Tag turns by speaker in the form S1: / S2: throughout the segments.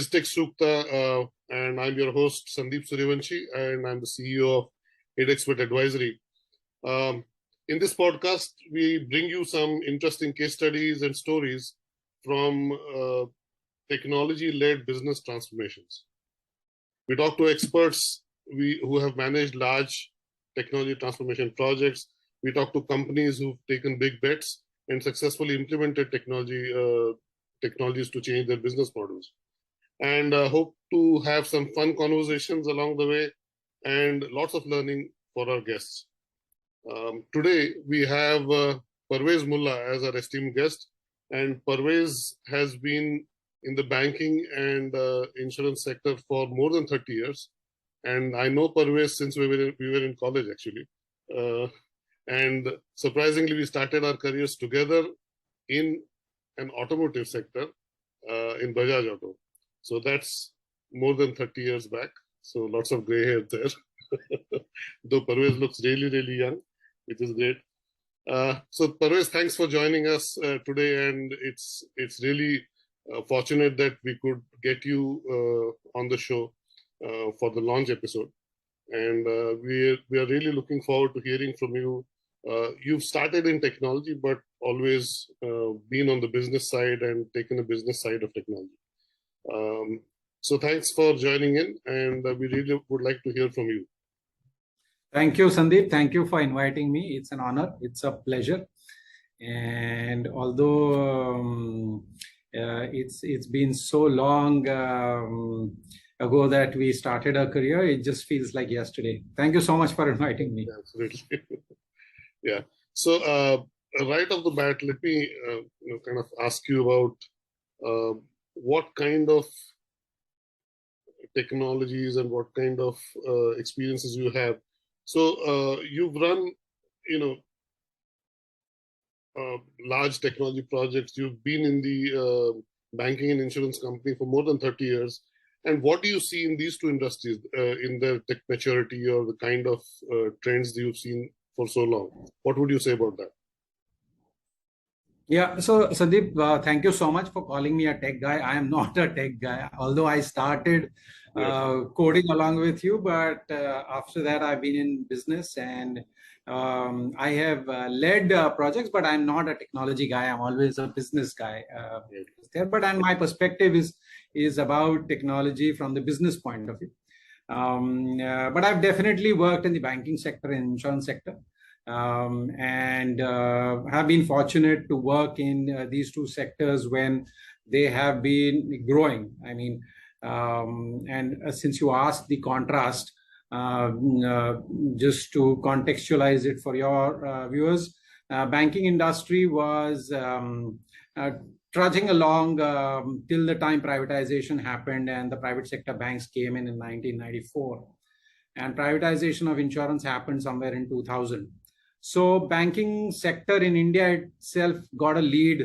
S1: BizTech Sukta, and I'm your host, Sandeep Suryavanshi, and I'm the CEO of HDFC Advisory. In this podcast, we bring you some interesting case studies and stories from technology-led business transformations. We talk to experts who have managed large technology transformation projects. We talk to companies who've taken big bets and successfully implemented technologies to change their business models. And hope to have some fun conversations along the way and lots of learning for our guests. Today, we have Parvez Mulla as our esteemed guest. And Parvez has been in the banking and insurance sector for more than 30 years. And I know Parvez since we were in college, actually. And surprisingly, we started our careers together in an automotive sector in Bajaj Auto. So that's more than 30 years back. So lots of gray hair there. Though Parvez looks really, really young, which is great. So Parvez, thanks for joining us today. And it's really fortunate that we could get you on the show for the launch episode. And we are really looking forward to hearing from you. You've started in technology, but always been on the business side and taken a business side of technology. So thanks for joining in, and we really would like to hear from you.
S2: Thank you, Sandeep. Thank you for inviting me. It's an honor. It's a pleasure. And although it's been so long ago that we started our career, it just feels like yesterday. Thank you so much for inviting me.
S1: Absolutely. Yeah. So right off the bat, let me kind of ask you about what kind of technologies and what kind of experiences you have. So you've run, large technology projects. You've been in the banking and insurance company for more than 30 years. And what do you see in these two industries in their tech maturity or the kind of trends that you've seen for so long? What would you say about that?
S2: Yeah, so Sandeep, thank you so much for calling me a tech guy. I am not a tech guy, although I started coding along with you, but after that I've been in business and I have led projects, but I'm not a technology guy. I'm always a business guy there. But and my perspective is about technology from the business point of view. But I've definitely worked in the banking sector and insurance sector. And have been fortunate to work in these two sectors when they have been growing. I mean, and since you asked the contrast, just to contextualize it for your viewers, banking industry was trudging along till the time privatization happened and the private sector banks came in 1994. And privatization of insurance happened somewhere in 2000. So banking sector in India itself got a lead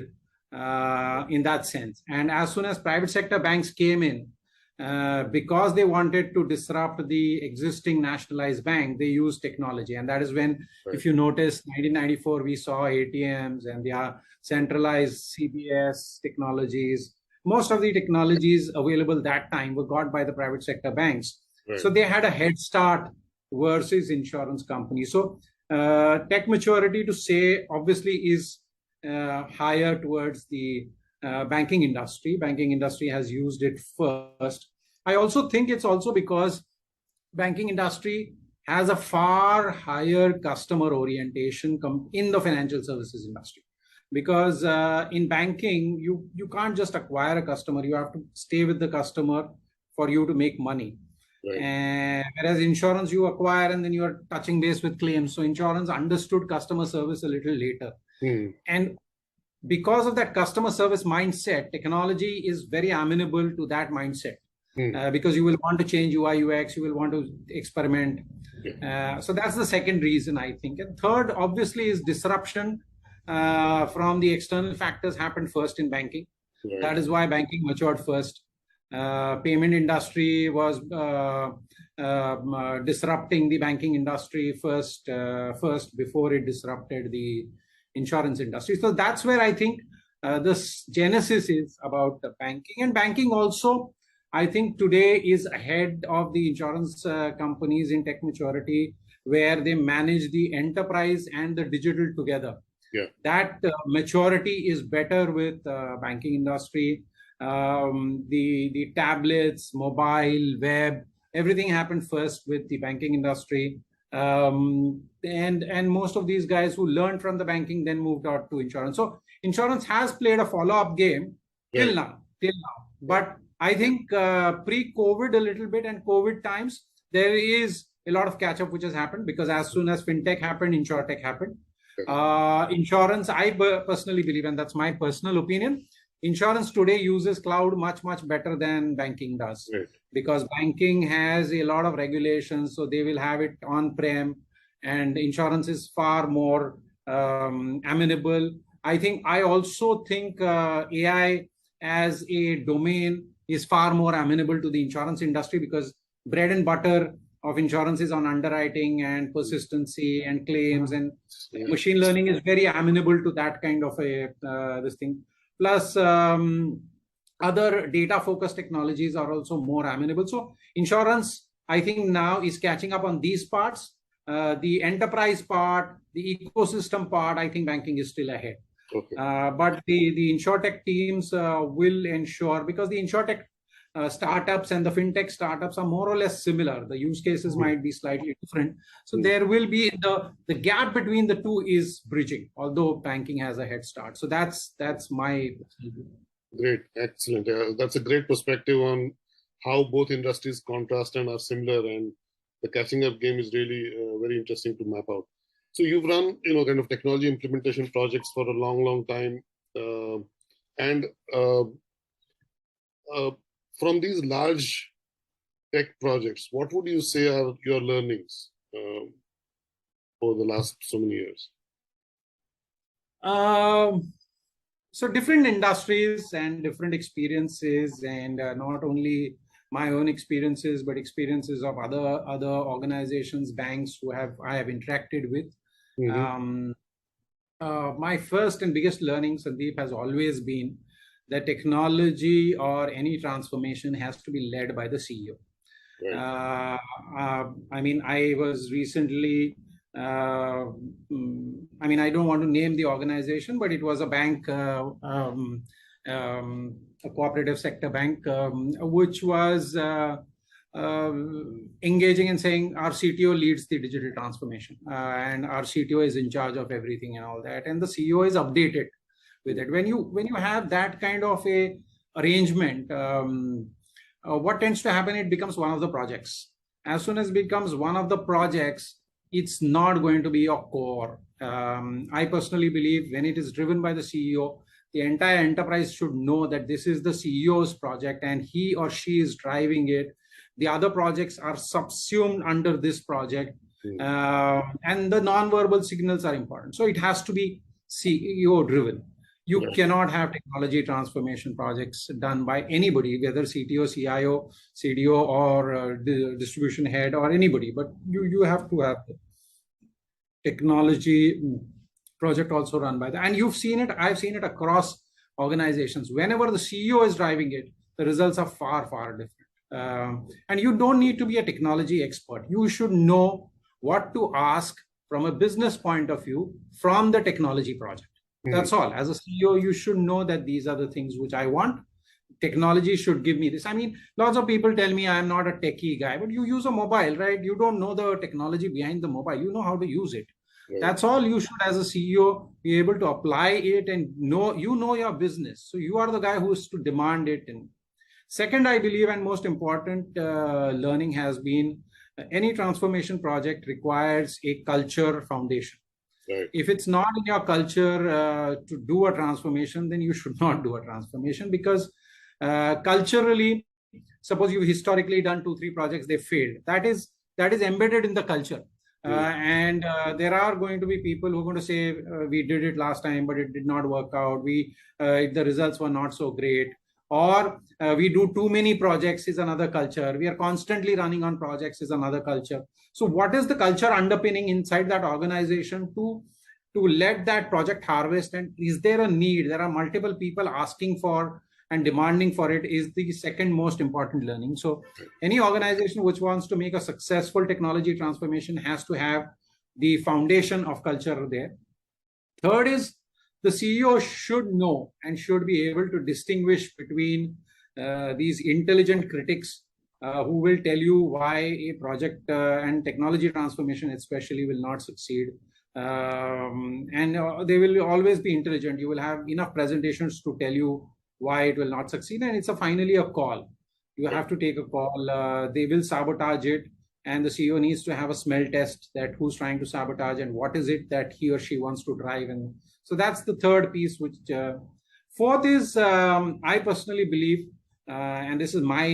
S2: in that sense. And as soon as private sector banks came in, because they wanted to disrupt the existing nationalized bank, they used technology. And that is when, if you notice, 1994, we saw ATMs and the centralized CBS technologies. Most of the technologies available that time were got by the private sector banks. Right. So they had a head start versus insurance companies. So tech maturity, to say, obviously is higher towards the banking industry. Banking industry has used it first. I also think it's also because banking industry has a far higher customer orientation in the financial services industry. Because in banking, you can't just acquire a customer. You have to stay with the customer for you to make money. Right. And whereas insurance, you acquire and then you are touching base with claims. So insurance understood customer service a little later. And because of that customer service mindset, technology is very amenable to that mindset. Because you will want to change UI, UX, you will want to experiment. So that's the second reason, I think. And third, obviously, is disruption from the external factors happened first in banking. Right. That is why banking matured first. Payment industry was disrupting the banking industry first before it disrupted the insurance industry. So that's where I think this genesis is about the banking. And banking also, I think today is ahead of the insurance companies in tech maturity, where they manage the enterprise and the digital together.
S1: Yeah.
S2: That maturity is better with banking industry. The tablets, mobile, web, everything happened first with the banking industry. And most of these guys who learned from the banking then moved out to insurance. So insurance has played a follow-up game till now. But I think pre-COVID a little bit and COVID times, there is a lot of catch-up which has happened, because as soon as fintech happened, insurtech happened. Insurance, I personally believe, and that's my personal opinion, insurance today uses cloud much better than banking does.
S1: Right.
S2: Because banking has a lot of regulations, so they will have it on-prem, and insurance is far more amenable. I also think AI as a domain is far more amenable to the insurance industry, because bread and butter of insurance is on underwriting and persistency and claims, and machine learning is very amenable to that kind of a this thing. Plus, other data focused technologies are also more amenable. So insurance, I think, now is catching up on these parts. The enterprise part, the ecosystem part, I think banking is still ahead.
S1: Okay.
S2: But the insurtech teams will ensure, because the insurtech startups and the fintech startups are more or less similar. The use cases might be slightly different. So there will be the gap between the two is bridging, although banking has a head start. So that's my.
S1: Great, excellent. That's a great perspective on how both industries contrast and are similar, and the catching up game is really very interesting to map out. So you've run, kind of technology implementation projects for a long time, and from these large tech projects, what would you say are your learnings over the last so many years?
S2: So different industries and different experiences, and not only my own experiences, but experiences of other organizations, banks who I have interacted with. My first and biggest learning, Sandeep, has always been that technology or any transformation has to be led by the CEO. Right. I was recently, I don't want to name the organization, but it was a bank, a cooperative sector bank, which was engaging and saying our CTO leads the digital transformation, and our CTO is in charge of everything and all that, and the CEO is updated with it. When you have that kind of a arrangement, what tends to happen? It becomes one of the projects. As soon as it becomes one of the projects, it's not going to be your core. I personally believe when it is driven by the CEO, the entire enterprise should know that this is the CEO's project and he or she is driving it. The other projects are subsumed under this project, and the non-verbal signals are important. So it has to be CEO driven. You cannot have technology transformation projects done by anybody, whether CTO, CIO, CDO, or distribution head, or anybody. But you have to have the technology project also run by that. And you've seen it. I've seen it across organizations. Whenever the CEO is driving it, the results are far different. And you don't need to be a technology expert. You should know what to ask from a business point of view from the technology project. That's all. As a CEO, you should know that these are the things which I want. Technology should give me this. Lots of people tell me I'm not a techie guy, but you use a mobile, right? You don't know the technology behind the mobile. You know how to use it. Right. That's all you should, as a CEO, be able to apply it and know your business. So you are the guy who is to demand it. And second, I believe, and most important learning has been any transformation project requires a culture foundation. Right. If it's not in your culture to do a transformation, then you should not do a transformation, because culturally, suppose you've historically done 2-3 projects, they failed. That is embedded in the culture. And there are going to be people who are going to say, we did it last time, but it did not work out. The results were not so great. Or we do too many projects is another culture. We are constantly running on projects is another culture. So what is the culture underpinning inside that organization to let that project harvest? And is there a need? There are multiple people asking for, and demanding for it is the second most important learning. So any organization which wants to make a successful technology transformation has to have the foundation of culture there. Third is the CEO should know and should be able to distinguish between these intelligent critics who will tell you why a project and technology transformation especially will not succeed. And they will always be intelligent. You will have enough presentations to tell you why it will not succeed. And it's finally a call. You have to take a call. They will sabotage it. And the CEO needs to have a smell test that who's trying to sabotage and what is it that he or she wants to drive. And so that's the third piece. Which fourth is, I personally believe, and this is my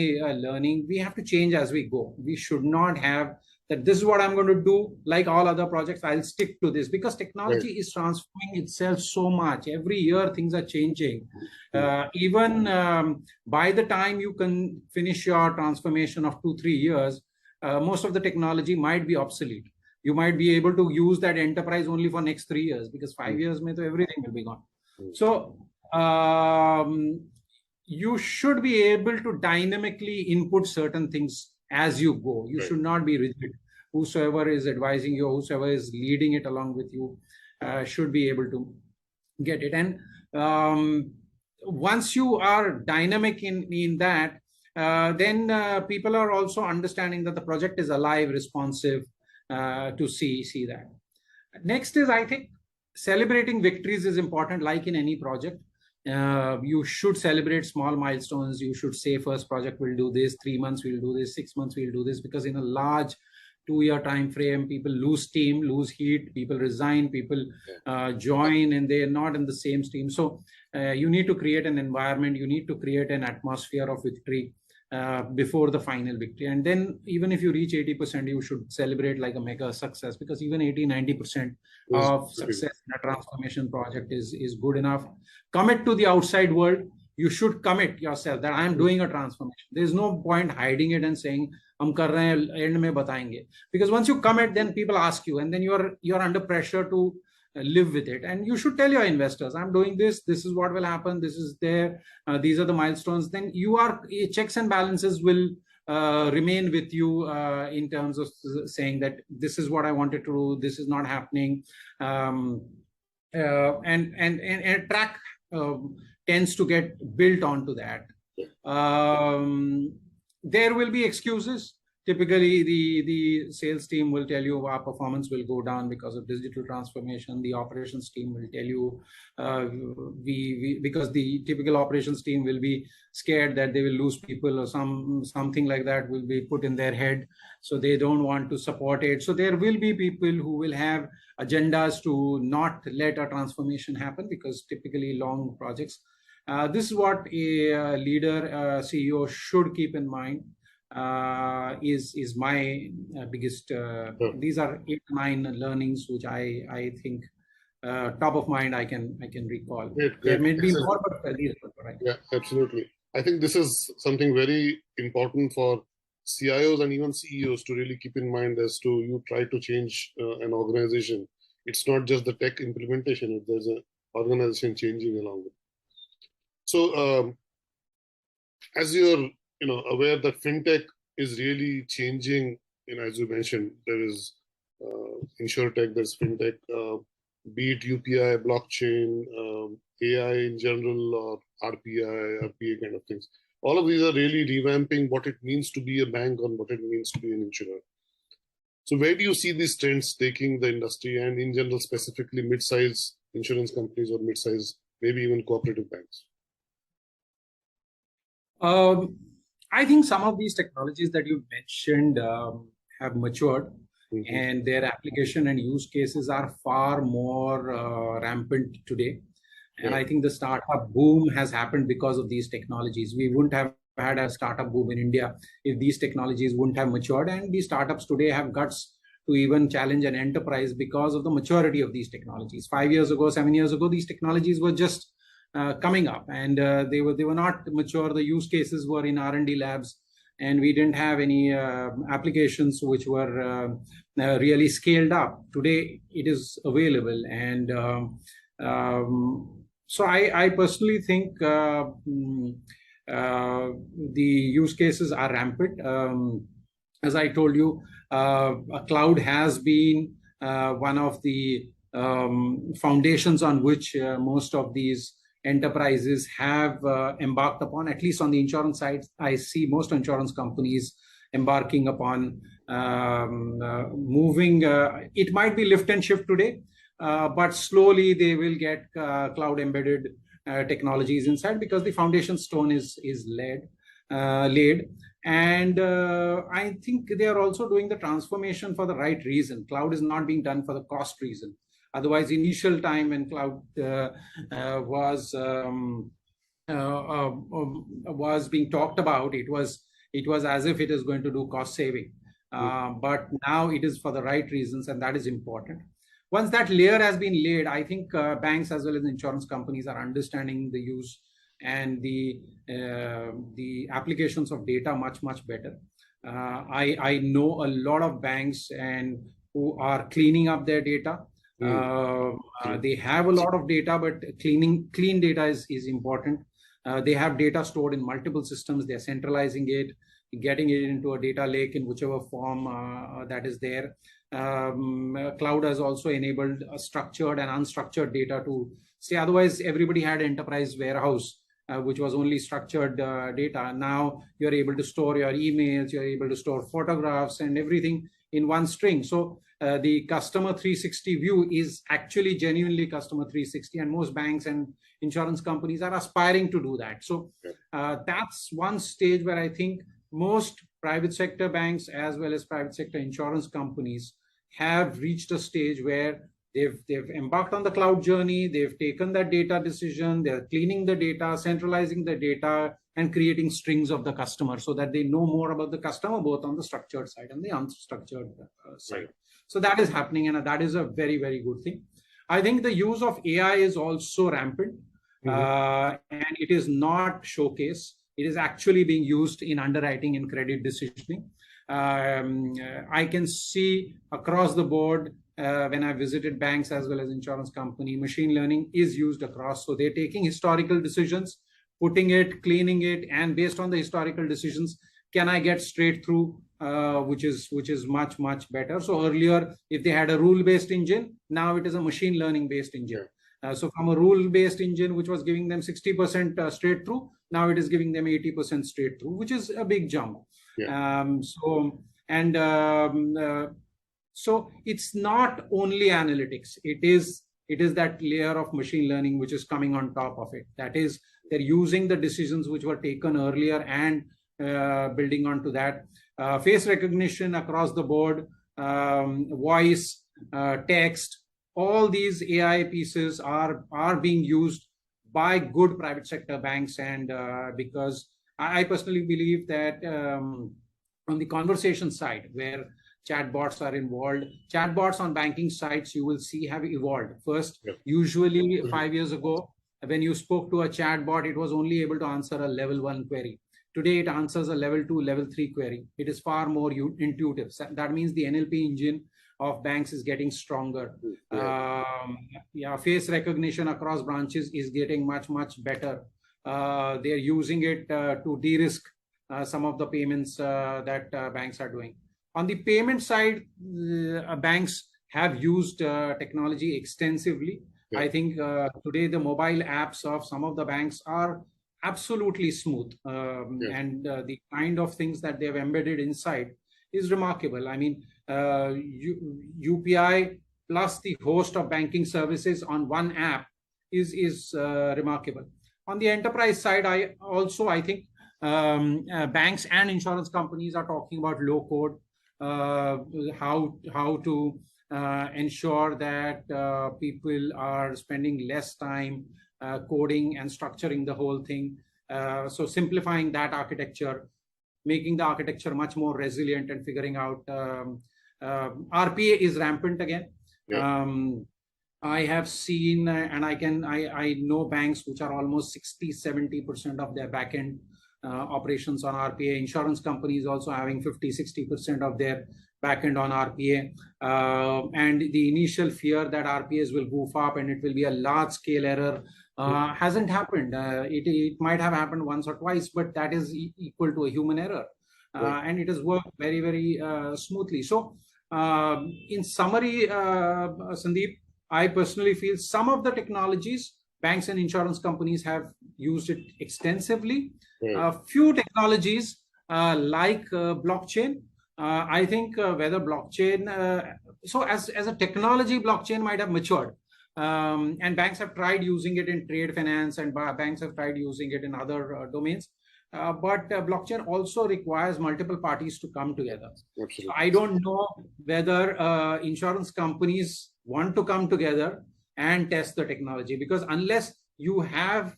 S2: learning, we have to change as we go. We should not have that this is what I'm going to do, like all other projects, I'll stick to this, because technology is transforming itself so much. Every year, things are changing. Even by the time you can finish your transformation of 2-3 years, most of the technology might be obsolete. You might be able to use that enterprise only for next 3 years, because 5 years, everything will be gone. So you should be able to dynamically input certain things as you go. You should not be rigid. Whosoever is advising you, whosoever is leading it along with you, should be able to get it. And once you are dynamic in that, then people are also understanding that the project is alive, responsive to see that. Next is, I think, celebrating victories is important, like in any project. You should celebrate small milestones. You should say first project will do this, 3 months we'll do this, 6 months we'll do this, because in a large 2-year time frame, people lose steam, lose heat, people resign, people join, and they are not in the same steam. So you need to create an environment, you need to create an atmosphere of victory before the final victory. And then even if you reach 80%, you should celebrate like a mega success, because even 80-90% of success in a transformation project is good enough. Commit to the outside world. You should commit yourself that I am doing a transformation. There's no point hiding it and saying hum kar rahe hain, end mein batayenge. Because once you commit, then people ask you, and then you're under pressure to live with it. And you should tell your investors, I'm doing this, this is what will happen, this is there, these are the milestones. Then checks and balances will remain with you in terms of saying that this is what I wanted to do, this is not happening. And a track tends to get built onto that. There will be excuses. Typically, the sales team will tell you our performance will go down because of digital transformation. The operations team will tell you because the typical operations team will be scared that they will lose people, or something like that will be put in their head. So they don't want to support it. So there will be people who will have agendas to not let a transformation happen, because typically long projects. This is what a leader, CEO should keep in mind. Is my biggest. These are 8-9 learnings which I think top of mind I can recall.
S1: Great.
S2: There may be more, but these are right.
S1: Yeah, absolutely. I think this is something very important for CIOs and even CEOs to really keep in mind as to you try to change an organization. It's not just the tech implementation; if there's an organization changing along with it. So, as you're aware that fintech is really changing, as you mentioned, there is insurtech, there's fintech, be it UPI, blockchain, AI in general, or RPI, RPA kind of things. All of these are really revamping what it means to be a bank and what it means to be an insurer. So where do you see these trends taking the industry, and in general, specifically mid-size insurance companies or mid-size, maybe even cooperative banks?
S2: I think some of these technologies that you mentioned have matured, and their application and use cases are far more rampant today. And I think the startup boom has happened because of these technologies. We wouldn't have had a startup boom in India if these technologies wouldn't have matured. And these startups today have guts to even challenge an enterprise because of the maturity of these technologies. 5 years ago, 7 years ago, these technologies were just coming up, and they were not mature. The use cases were in R&D labs, and we didn't have any applications which were really scaled up. Today, it is available, and So I personally think the use cases are rampant. As I told you, cloud has been one of the foundations on which most of these enterprises have embarked upon. At least on the insurance side, I see most insurance companies embarking upon moving. It might be lift and shift today, but slowly they will get cloud embedded technologies inside, because the foundation stone is laid. And I think they are also doing the transformation for the right reason. Cloud is not being done for the cost reason. Otherwise, initial time when cloud was being talked about, it was as if it is going to do cost saving. But now it is for the right reasons, and that is important. Once that layer has been laid, I think banks as well as insurance companies are understanding the use and the applications of data much better. I know a lot of banks and who are cleaning up their data. They have a lot of data, but clean data is important. They have data stored in multiple systems. They're centralizing it, getting it into a data lake in whichever form that is there. Cloud has also enabled structured and unstructured data to stay. Otherwise, everybody had enterprise warehouse, which was only structured data. Now you're able to store your emails, you're able to store photographs and everything in one string. So the customer 360 view is actually genuinely customer 360, and most banks and insurance companies are aspiring to do that. So that's one stage where I think most private sector banks as well as private sector insurance companies have reached a stage where they've embarked on the cloud journey. They've taken that data decision. They're cleaning the data, centralizing the data, and creating strings of the customer so that they know more about the customer, both on the structured side and the unstructured side. So that is happening, and that is a very, very good thing. I think the use of AI is also rampant, and it is not showcase. It is actually being used in underwriting and credit decisioning. I can see across the board when I visited banks as well as insurance company, machine learning is used across. So they're taking historical decisions, putting it, cleaning it, and based on the historical decisions, can I get straight through, which is much better. So earlier, if they had a rule-based engine, now it is a machine learning-based engine. So from a rule-based engine, which was giving them 60% straight through, now it is giving them 80% straight through, which is a big jump. So it's not only analytics. It is that layer of machine learning which is coming on top of it. That is, they're using the decisions which were taken earlier and building onto that. Face recognition across the board, voice, text, all these AI pieces are being used by good private sector banks, and because I personally believe that on the conversation side, where chatbots are involved, chatbots on banking sites you will see have evolved. First, usually 5 years ago, when you spoke to a chatbot, it was only able to answer a level 1 query. Today, it answers a level 2, level 3 query. It is far more intuitive. That means the NLP engine of banks is getting stronger. Face recognition across branches is getting much better. They're using it to de-risk some of the payments that banks are doing. On the payment side, banks have used technology extensively. I think today the mobile apps of some of the banks are absolutely smooth, and the kind of things that they've embedded inside is remarkable. I mean, UPI plus the host of banking services on one app is remarkable. On the enterprise side, I think banks and insurance companies are talking about low code, how to ensure that people are spending less time coding and structuring the whole thing. So simplifying that architecture, making the architecture much more resilient, and figuring out RPA is rampant again. I have seen, and I know banks which are almost 60-70% of their backend operations on RPA. Insurance companies also having 50-60% of their backend on RPA. And the initial fear that RPAs will goof up and it will be a large scale error hasn't happened. It might have happened once or twice, but that is equal to a human error. And it has worked very, very smoothly. So in summary, Sandeep, I personally feel some of the technologies, banks and insurance companies have used it extensively. Few technologies like blockchain, I think whether blockchain, so as a technology, blockchain might have matured. And banks have tried using it in trade finance, and banks have tried using it in other domains. But blockchain also requires multiple parties to come together.
S1: Absolutely.
S2: So I don't know whether insurance companies want to come together and test the technology, because unless you have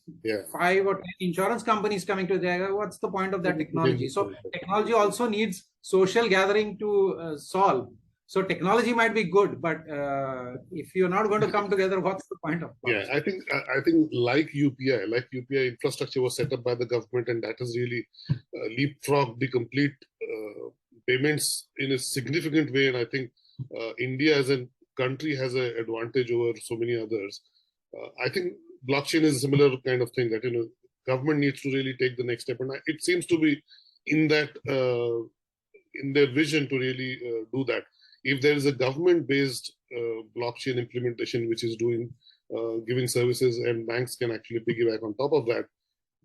S2: 5 or 10 insurance companies coming together, what's the point of that technology? So technology also needs social gathering to solve. So technology might be good, but if you're not going to come together, what's the point of it?
S1: I think like UPI infrastructure was set up by the government, and that has really leapfrogged the complete payments in a significant way. And I think India as a country has an advantage over so many others. I think blockchain is a similar kind of thing that government needs to really take the next step, and it seems to be in that in their vision to really do that. If there is a government-based blockchain implementation which is doing giving services, and banks can actually piggyback on top of that,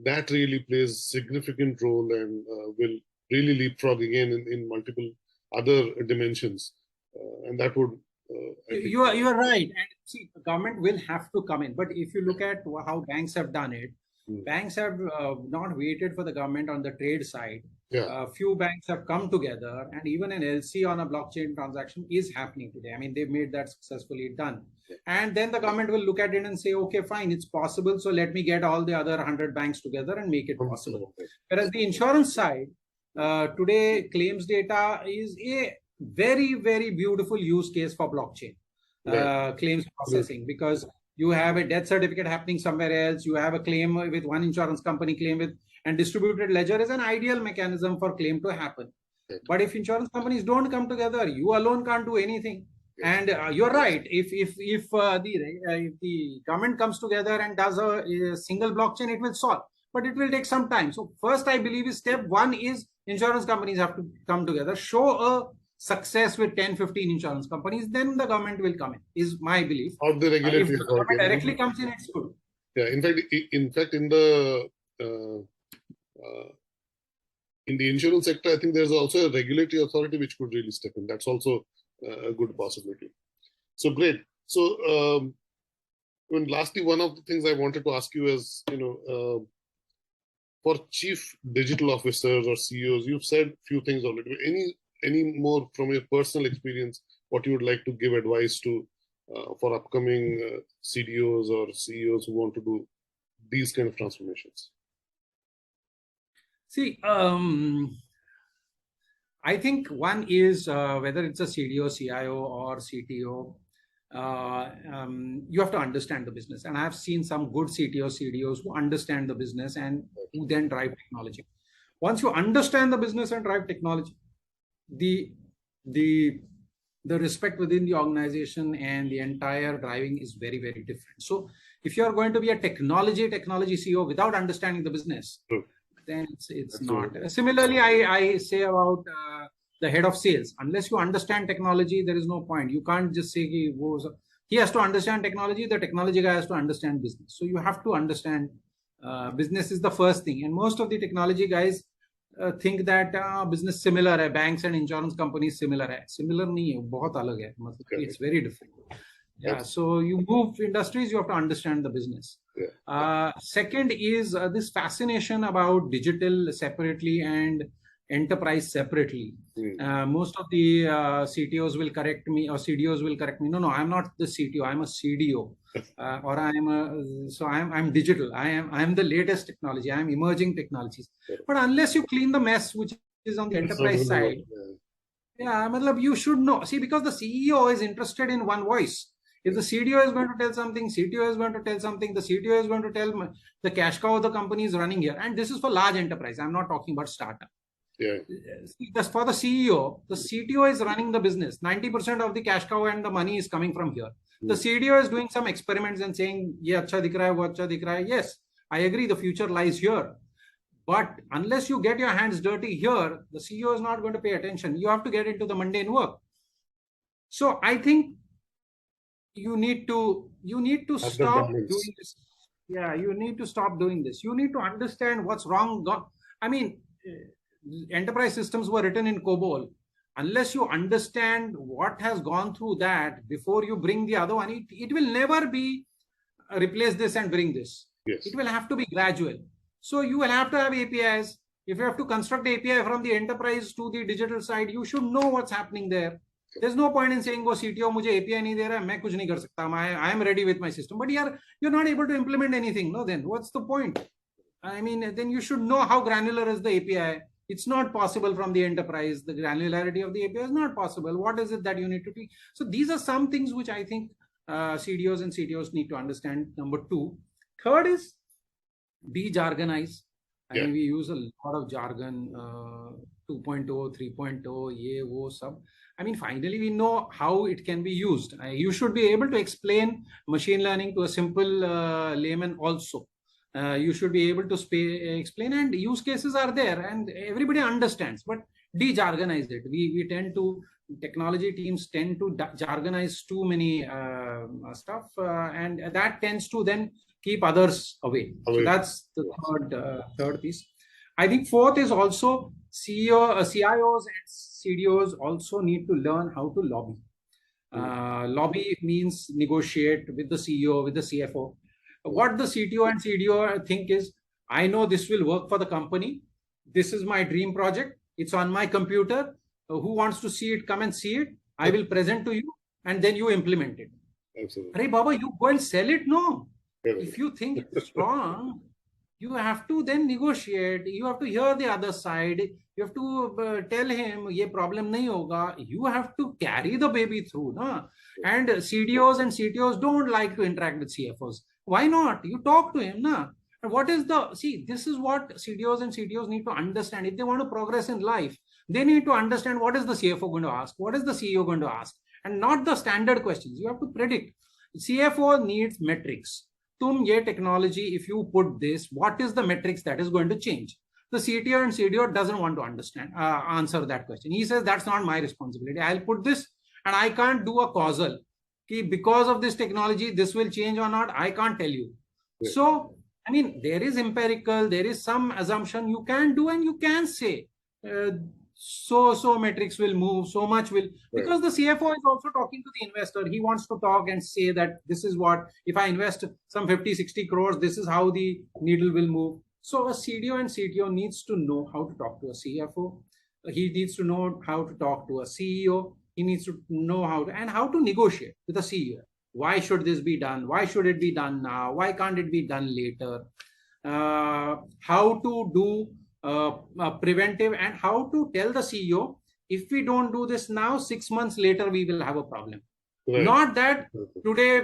S1: that really plays significant role and will really leapfrog again in multiple other dimensions, and that would.
S2: You are right, and see, the government will have to come in. But if you look at how banks have done it, banks have not waited for the government on the trade side. Few banks have come together, and even an LC on a blockchain transaction is happening today. I mean, they've made that successfully done. And then the government will look at it and say, okay, fine, it's possible. So let me get all the other 100 banks together and make it possible. Whereas the insurance side, today, claims data is a very, very beautiful use case for blockchain claims processing, because you have a death certificate happening somewhere else. You have a claim with one insurance company, claim with, and distributed ledger is an ideal mechanism for claim to happen. But if insurance companies don't come together, you alone can't do anything. And you're right. If the government comes together and does a single blockchain, it will solve. But it will take some time. So first, I believe step one is insurance companies have to come together, show a success with 10, 15 insurance companies, then the government will come in, is my belief.
S1: Or the regulatory
S2: if the government directly comes in, it's good.
S1: Yeah, in fact, in the insurance sector, I think there's also a regulatory authority which could really step in. That's also a good possibility. So great. So and lastly, one of the things I wanted to ask you is, for chief digital officers or CEOs, you've said a few things already. Any more from your personal experience, what you would like to give advice to for upcoming CDOs or CEOs who want to do these kind of transformations?
S2: See, I think one is whether it's a CDO, CIO, or CTO, you have to understand the business. And I've seen some good CTOs, CDOs who understand the business and who then drive technology. Once you understand the business and drive technology, the respect within the organization and the entire driving is very, very different. So if you're going to be a technology CEO without understanding the business, then it's not. Similarly, I say about the head of sales. Unless you understand technology, there is no point. You can't just say he has to understand technology. The technology guy has to understand business. So you have to understand business is the first thing. And most of the technology guys think that business similar hai, banks and insurance companies similar hai. Similar nahi hai, bahut alag hai. It's very different. Yeah, so you move industries, you have to understand the business. Second is this fascination about digital separately and enterprise separately. Most of the CTOs will correct me, or CDOs will correct me. No, I'm not the CTO. I'm a CDO, or I'm digital. I am the latest technology. I am emerging technologies. But unless you clean the mess, which is on the enterprise side, you should know. See, because the CEO is interested in one voice. If the CDO is going to tell something, CTO is going to tell something, the CTO is going to tell the cash cow of the company is running here. And this is for large enterprise. I'm not talking about startup.
S1: Yeah.
S2: Just for the CEO, the CTO is running the business. 90% of the cash cow and the money is coming from here. The CTO is doing some experiments and saying, "Ye acha dikh raha hai, wo acha dikh raha hai." Yes, I agree. The future lies here. But unless you get your hands dirty here, the CEO is not going to pay attention. You have to get into the mundane work. So I think you need to stop doing this. Yeah, you need to stop doing this. You need to understand what's wrong. I mean, enterprise systems were written in COBOL. Unless you understand what has gone through that before you bring the other one, it will never be replace this and bring this.
S1: Yes.
S2: It will have to be gradual. So you will have to have APIs. If you have to construct API from the enterprise to the digital side, you should know what's happening there. There's no point in saying, "वो CTO मुझे API नहीं दे रहा है, मैं कुछ नहीं कर सकता. I am ready with my system." But you're not able to implement anything. No, then what's the point? I mean, then you should know how granular is the API. It's not possible from the enterprise. The granularity of the API is not possible. What is it that you need to do? So these are some things which I think CDOs and CTOs need to understand. Number two. Third is de-jargonize. I mean, we use a lot of jargon, 2.0, 3.0, ye, wo, sab. I mean, finally, we know how it can be used. You should be able to explain machine learning to a simple layman also. You should be able to explain, and use cases are there and everybody understands, but de-jargonize it. We tend to, technology teams tend to jargonize too many stuff, and that tends to then keep others away. So that's the third piece. I think fourth is also CIOs and CDOs also need to learn how to lobby. Lobby means negotiate with the CEO, with the CFO. What the CTO and CDO think is, I know this will work for the company. This is my dream project. It's on my computer. Who wants to see it, come and see it. I will present to you and then you implement it.
S1: Absolutely.
S2: Hey, Baba, you go and sell it? No. If you think it's strong, you have to then negotiate. You have to hear the other side. You have to tell him, ye problem nahi hoga. You have to carry the baby through. Na? And CDOs and CTOs don't like to interact with CFOs. Why not? You talk to him. Na? And what is this is what CDOs and CTOs need to understand. If they want to progress in life, they need to understand what is the CFO going to ask? What is the CEO going to ask? And not the standard questions. You have to predict. CFO needs metrics. Tum ye technology, if you put this, what is the metrics that is going to change? The CTO and CDO doesn't want to understand, answer that question. He says, that's not my responsibility. I'll put this and I can't do a causal. Because of this technology, this will change or not, I can't tell you. Yeah. So, I mean, there is empirical, there is some assumption you can do and you can say, so metrics will move, so much will, because the CFO is also talking to the investor. He wants to talk and say that this is what, if I invest some 50, 60 crores, this is how the needle will move. So a CDO and CTO needs to know how to talk to a CFO. He needs to know how to talk to a CEO. He needs to know how to negotiate with a CEO. Why should this be done? Why should it be done now? Why can't it be done later? How to do preventive, and how to tell the CEO, if we don't do this now, 6 months later, we will have a problem. Right. Not that today,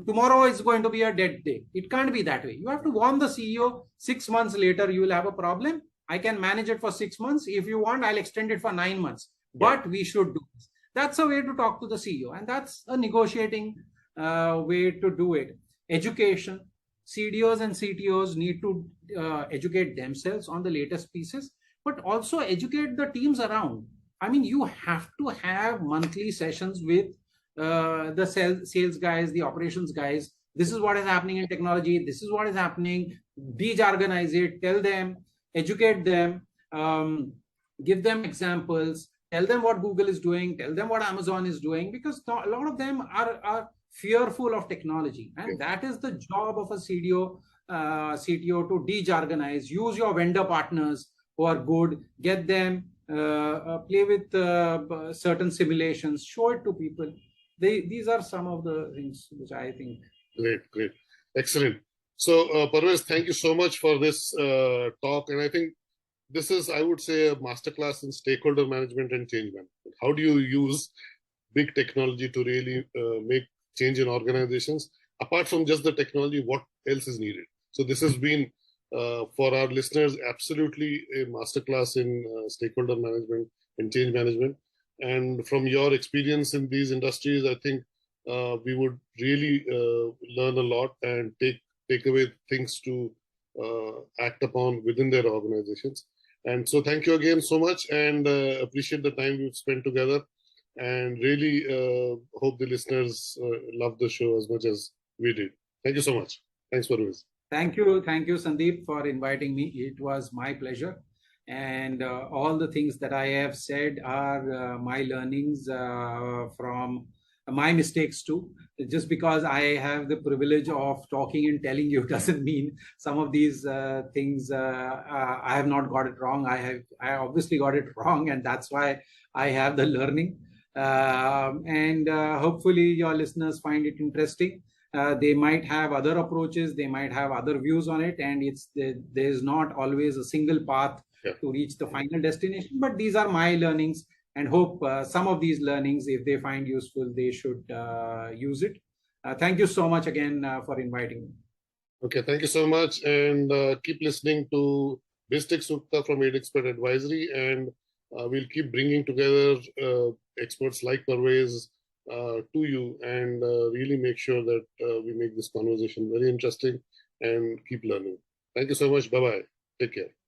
S2: tomorrow is going to be a dead day. It can't be that way. You have to warn the CEO, 6 months later, you will have a problem. I can manage it for 6 months. If you want, I'll extend it for 9 months. But we should do this. That's a way to talk to the CEO. And that's a negotiating way to do it. Education. CDOs and CTOs need to educate themselves on the latest pieces, but also educate the teams around. I mean, you have to have monthly sessions with the sales guys, the operations guys. This is what is happening in technology. This is what is happening. De-jargonize it. Tell them, educate them, give them examples. Tell them what Google is doing. Tell them what Amazon is doing, because a lot of them are fearful of technology, and that is the job of a CDO, CTO, to de-jargonize. Use your vendor partners who are good, get them, play with certain simulations, show it to people. These are some of the things which I think.
S1: Great, excellent. So Parvez, thank you so much for this talk, and I think this is, I would say, a masterclass in stakeholder management and change management. How do you use big technology to really make change in organizations? Apart from just the technology, what else is needed? So this has been For our listeners, absolutely a masterclass in stakeholder management and change management. And from your experience in these industries, I think we would really learn a lot and take away things to act upon within their organizations. And so thank you again so much, and appreciate the time we've spent together, and really hope the listeners love the show as much as we did. Thank you so much. Thanks for this.
S2: Thank you, Sandeep, for inviting me. It was my pleasure. And all the things that I have said are my learnings from my mistakes too. Just because I have the privilege of talking and telling you doesn't mean some of these things I have not got it wrong. I obviously got it wrong, and that's why I have the learning. And hopefully your listeners find it interesting. They might have other approaches, they might have other views on it, and there's not always a single path to reach the final destination. But these are my learnings, and hope some of these learnings, if they find useful, they should use it. Thank you so much again for inviting me.
S1: Okay, thank you so much, and keep listening to Bistek Sukta from Aid Expert Advisory, and we'll keep bringing together experts like Parvez to you, and really make sure that we make this conversation very interesting and keep learning. Thank you so much. Bye-bye. Take care.